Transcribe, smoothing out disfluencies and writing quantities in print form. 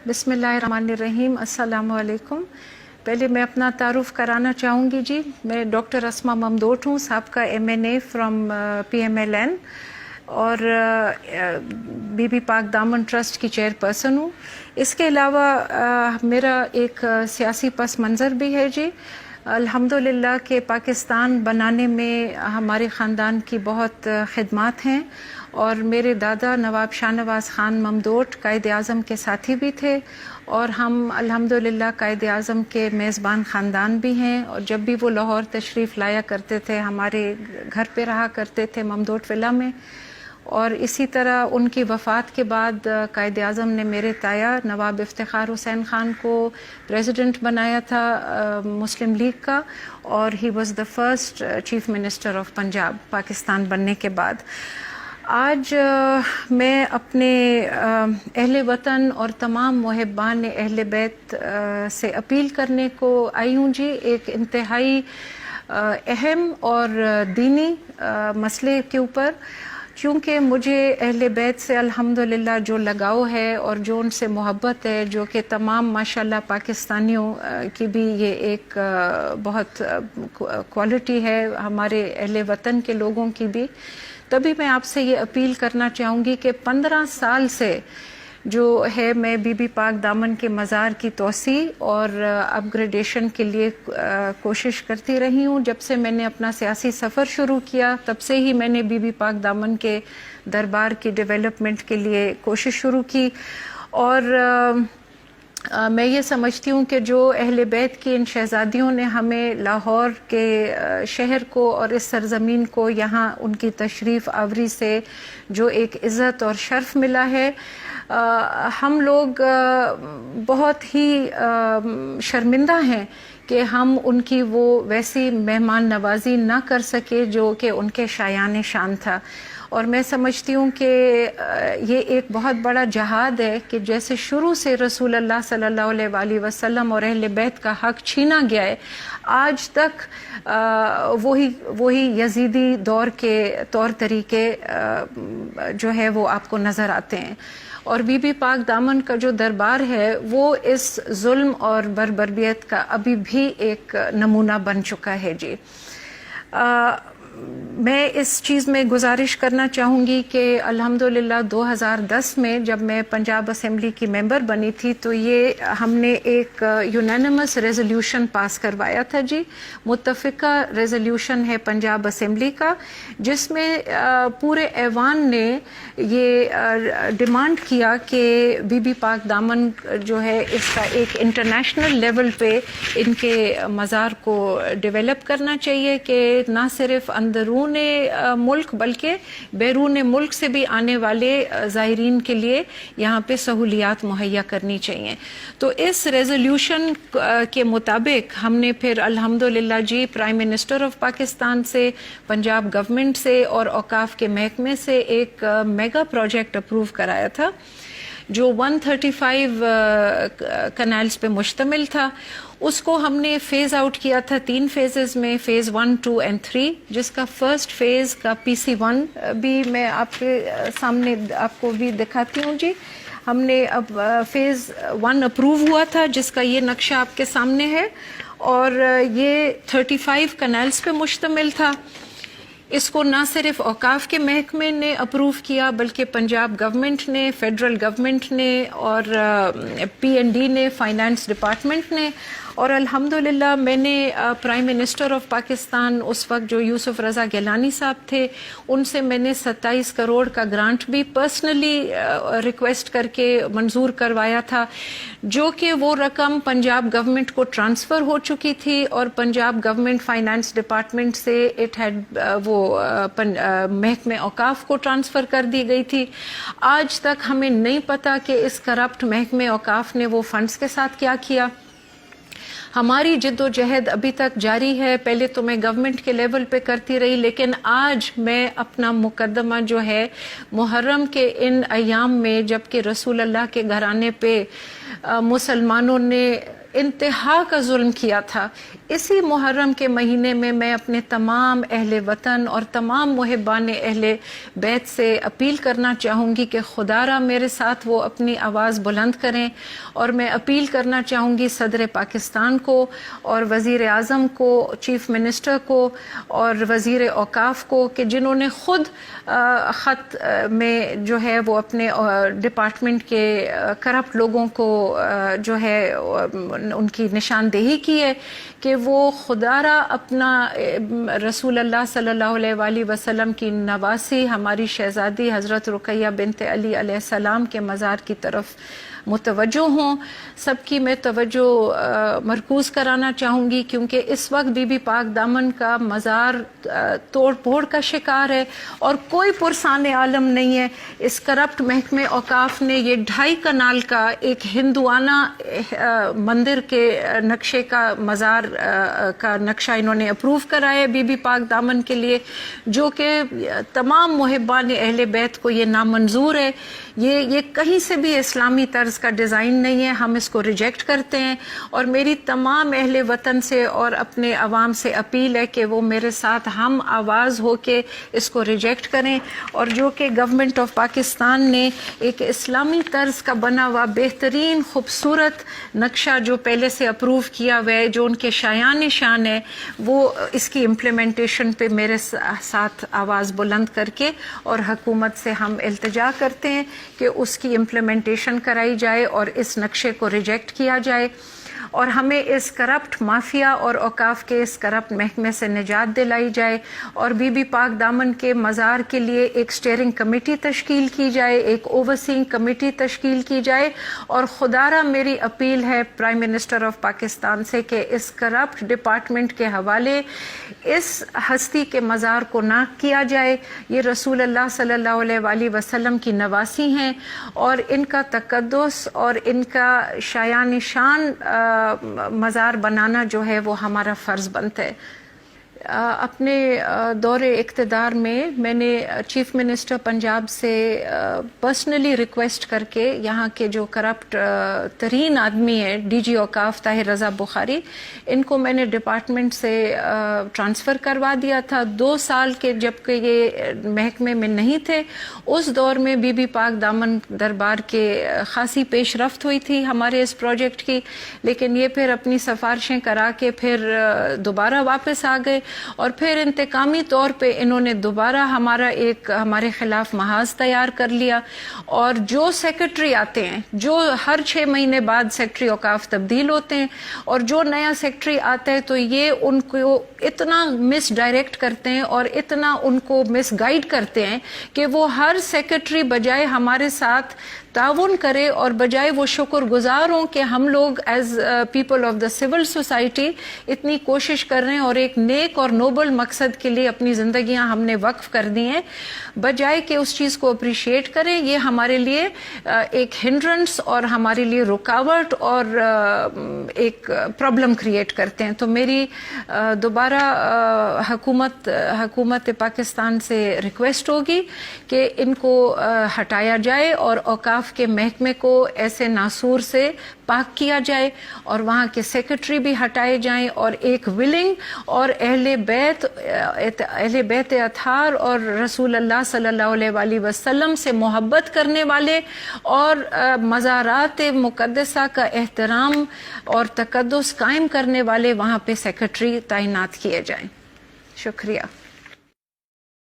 बिस्मिल्लाहिर्रहमानिर्रहीम। अस्सलामु अलैकुम। पहले मैं अपना तारुफ कराना चाहूँगी जी। मैं डॉक्टर अस्मा ममदोट हूँ, साबका MNA फ्रॉम PMLN और बीबी पाक दामन ट्रस्ट की चेयरपर्सन हूँ। इसके अलावा मेरा एक सियासी पस मंज़र भी है जी। अल्हम्दुलिल्लाह के पाकिस्तान बनाने में हमारे ख़ानदान की बहुत खिदमत हैं और मेरे दादा नवाब शाहनवाज़ ख़ान ममदोट कायद आज़म के साथी भी थे और हम अल्हम्दुलिल्लाह कायद आज़म के मेज़बान ख़ानदान भी हैं। और जब भी वो लाहौर तशरीफ़ लाया करते थे हमारे घर पे रहा करते थे ममदोट विला में। और इसी तरह उनकी वफ़ात के बाद कायद आज़म ने मेरे ताया नवाब इफ्तिखार हुसैन ख़ान को प्रेसिडेंट बनाया था मुस्लिम लीग का, और he was the first chief minister of Punjab Pakistan बनने के बाद। आज मैं अपने अहले वतन और तमाम मुहिब्बान अहले बैत से अपील करने को आई हूँ जी, एक इंतहाई अहम और दीनी मसले के ऊपर, क्योंकि मुझे अहले बैत से अल्हम्दुलिल्लाह जो लगाव है और जो उनसे मोहब्बत है, जो कि तमाम माशाल्लाह पाकिस्तानियों की भी ये एक बहुत क्वालिटी है, हमारे अहले वतन के लोगों की भी। तभी मैं आपसे ये अपील करना चाहूँगी कि 15 साल से जो है मैं बीबी पाक दामन के मज़ार की तोसी और अपग्रेडेशन के लिए कोशिश करती रही हूँ। जब से मैंने अपना सियासी सफ़र शुरू किया तब से ही मैंने बीबी पाक दामन के दरबार की डेवलपमेंट के लिए कोशिश शुरू की। और मैं ये समझती हूँ कि जो अहले बैत की इन शहज़ादियों ने हमें लाहौर के शहर को और इस सरज़मीन को यहाँ उनकी तशरीफ़ आवरी से जो एक इज़्ज़त और शर्फ़ मिला है, हम लोग बहुत ही शर्मिंदा हैं कि हम उनकी वो वैसी मेहमान नवाजी ना कर सके जो कि उनके शायान शान था। और मैं समझती हूँ कि ये एक बहुत बड़ा जहाद है कि जैसे शुरू से रसूल अल्लाह सल्लल्लाहु अलैहि वसल्लम और अहले बैत का हक़ छीना गया है, आज तक वही यजीदी दौर के तौर तरीके जो है वो आपको नज़र आते हैं। और बीबी पाक दामन का जो दरबार है वो इस जुल्म और बर्बरियत का अभी भी एक नमूना बन चुका है जी। मैं इस चीज़ में गुजारिश करना चाहूँगी कि अल्हम्दुलिल्लाह 2010 में जब मैं पंजाब असेंबली की मेंबर बनी थी तो ये हमने एक यूनानिमस रेजोल्यूशन पास करवाया था जी। मुत्तफ़िका रेजोल्यूशन है पंजाब असेंबली का, जिसमें पूरे ऐवान ने ये डिमांड किया कि बीबी पाक दामन जो है इसका एक इंटरनेशनल लेवल पे इनके मज़ार को डेवलप करना चाहिए कि ना सिर्फ अंदरून मुल्क बल्कि बैरून मुल्क से भी आने वाले ज़ायरीन के लिए यहाँ पे सहूलियात मुहैया करनी चाहिए। तो इस रेजोल्यूशन के मुताबिक हमने फिर अल्हम्दुलिल्लाह जी प्राइम मिनिस्टर ऑफ पाकिस्तान से, पंजाब गवर्नमेंट से और औकाफ के महकमे से एक मेगा प्रोजेक्ट अप्रूव कराया था जो 135 कनाल्स पे मुश्तमिल था। उसको हमने फ़ेज़ आउट किया था 3 फेजेस में, फ़ेज़ 1, 2 और 3, जिसका फर्स्ट फेज़ का PC1 भी मैं आपके सामने आपको भी दिखाती हूँ जी। हमने अब फ़ेज़ 1 अप्रूव हुआ था जिसका ये नक्शा आपके सामने है और ये 35 कनाल्स पे मुश्तमिल था। इसको ना सिर्फ औकाफ के महकमे ने अप्रूव किया बल्कि पंजाब गवर्नमेंट ने, फेडरल गवर्नमेंट ने और PND ने, फाइनेंस डिपार्टमेंट ने। और अल्हम्दुलिल्लाह मैंने प्राइम मिनिस्टर ऑफ पाकिस्तान उस वक्त जो यूसुफ रज़ा गिलानी साहब थे उनसे मैंने 27 करोड़ का ग्रांट भी पर्सनली रिक्वेस्ट करके मंजूर करवाया था, जो कि वो रकम पंजाब गवर्नमेंट को ट्रांसफ़र हो चुकी थी और पंजाब गवर्नमेंट फाइनेंस डिपार्टमेंट से इट हैड वो महकमे औकाफ को ट्रांसफ़र कर दी गई थी। आज तक हमें नहीं पता कि इस करप्ट महकमे औकाफ ने वो फंड्स के साथ क्या किया। हमारी जिद्दोजहद अभी तक जारी है। पहले तो मैं गवर्नमेंट के लेवल पे करती रही, लेकिन आज मैं अपना मुकदमा जो है मुहर्रम के इन अयाम में, जबकि रसूल अल्लाह के घराने पे मुसलमानों ने انتہا کا ظلم کیا تھا. اسی محرم کے مہینے میں میں اپنے تمام اہل وطن اور تمام محبان اہل بیت سے اپیل کرنا چاہوں گی کہ خدا را میرے ساتھ وہ اپنی آواز بلند کریں. اور میں اپیل کرنا چاہوں گی صدر پاکستان کو اور وزیر اعظم کو, چیف منسٹر کو اور وزیر اوقاف کو, کہ جنہوں نے خود خط میں جو ہے وہ اپنے ڈپارٹمنٹ کے کرپٹ لوگوں کو جو ہے ان کی نشاندہی کی ہے کہ وہ خدا را اپنا رسول اللہ صلی اللہ علیہ وآلہ وسلم کی نواسی ہماری شہزادی حضرت رقیہ بنت علی علیہ السلام کے مزار کی طرف متوجہ ہوں. سب کی میں توجہ مرکوز کرانا چاہوں گی کیونکہ اس وقت بی بی پاک دامن کا مزار توڑ پھوڑ کا شکار ہے اور کوئی پرسان عالم نہیں ہے. اس کرپٹ محکمہ اوقاف نے یہ 2.5 کنال کا ایک ہندوانہ مندر کے نقشے کا مزار کا نقشہ انہوں نے اپروو کرایا ہے بی بی پاک دامن کے لیے, جو کہ تمام محبان اہل بیت کو یہ نامنظور ہے. یہ کہیں سے بھی اسلامی طرز کا ڈیزائن نہیں ہے, ہم اس کو ریجیکٹ کرتے ہیں. اور میری تمام اہل وطن سے اور اپنے عوام سے اپیل ہے کہ وہ میرے ساتھ ہم آواز ہو کے اس کو ریجیکٹ کریں. اور جو کہ گورنمنٹ آف پاکستان نے ایک اسلامی طرز کا بنا ہوا بہترین خوبصورت نقشہ جو پہلے سے اپروو کیا ہوا ہے, جو ان کے شایان شان ہے, وہ اس کی امپلیمنٹیشن پہ میرے ساتھ آواز بلند کر کے اور حکومت سے ہم التجا کرتے ہیں کہ اس کی امپلیمنٹیشن کرائی جائے اور اس نقشے کو ریجیکٹ کیا جائے اور ہمیں اس کرپٹ مافیا اور اوقاف کے اس کرپٹ محکمے سے نجات دلائی جائے اور بی بی پاک دامن کے مزار کے لیے ایک اسٹیئرنگ کمیٹی تشکیل کی جائے, ایک اوورسینگ کمیٹی تشکیل کی جائے. اور خدا را میری اپیل ہے پرائم منسٹر آف پاکستان سے کہ اس کرپٹ ڈپارٹمنٹ کے حوالے اس ہستی کے مزار کو نہ کیا جائے. یہ رسول اللہ صلی اللہ علیہ وآلہ وسلم کی نواسی ہیں اور ان کا تقدس اور ان کا شایان شان مزار بنانا جو ہے وہ ہمارا فرض بنتا ہے. اپنے دور اقتدار میں نے چیف منسٹر پنجاب سے پرسنلی ریکویسٹ کر کے یہاں کے جو کرپٹ ترین آدمی ہیں ڈی جی اوقاف طاہر رضا بخاری, ان کو میں نے ڈپارٹمنٹ سے ٹرانسفر کروا دیا تھا. 2 سال کے جب کہ یہ محکمے میں نہیں تھے اس دور میں بی بی پاک دامن دربار کے خاصی پیش رفت ہوئی تھی ہمارے اس پروجیکٹ کی, لیکن یہ پھر اپنی سفارشیں کرا کے پھر دوبارہ واپس آ گئے اور پھر انتقامی طور پہ انہوں نے دوبارہ ہمارے خلاف محاذ تیار کر لیا. اور جو سیکرٹری آتے ہیں, جو ہر 6 مہینے بعد سیکرٹری اوقاف تبدیل ہوتے ہیں, اور جو نیا سیکرٹری آتا ہے تو یہ ان کو اتنا مس ڈائریکٹ کرتے ہیں اور اتنا ان کو مس گائیڈ کرتے ہیں کہ وہ ہر سیکرٹری بجائے ہمارے ساتھ تعاون کرے اور بجائے وہ شکر گزار ہوں کہ ہم لوگ as people of the civil society اتنی کوشش کر رہے ہیں اور ایک نیک اور نوبل مقصد کے لیے اپنی زندگیاں ہم نے وقف کر دی ہیں, بجائے کہ اس چیز کو اپریشیٹ کریں. یہ ہمارے لیے ایک ہنڈرنس اور ہمارے لیے رکاوٹ اور ایک پرابلم کریٹ کرتے ہیں. تو میری دوبارہ حکومت پاکستان سے ریکویسٹ ہوگی کہ ان کو ہٹایا جائے اور اوقاف کے محکمے کو ایسے ناسور سے پاک کیا جائے اور وہاں کے سیکرٹری بھی ہٹائے جائیں اور ایک ولنگ اور اہل بیت اطہار اور رسول اللہ صلی اللہ علیہ وآلہ وسلم سے محبت کرنے والے اور مزارات مقدسہ کا احترام اور تقدس قائم کرنے والے وہاں پہ سیکرٹری تعینات کیے جائیں. شکریہ.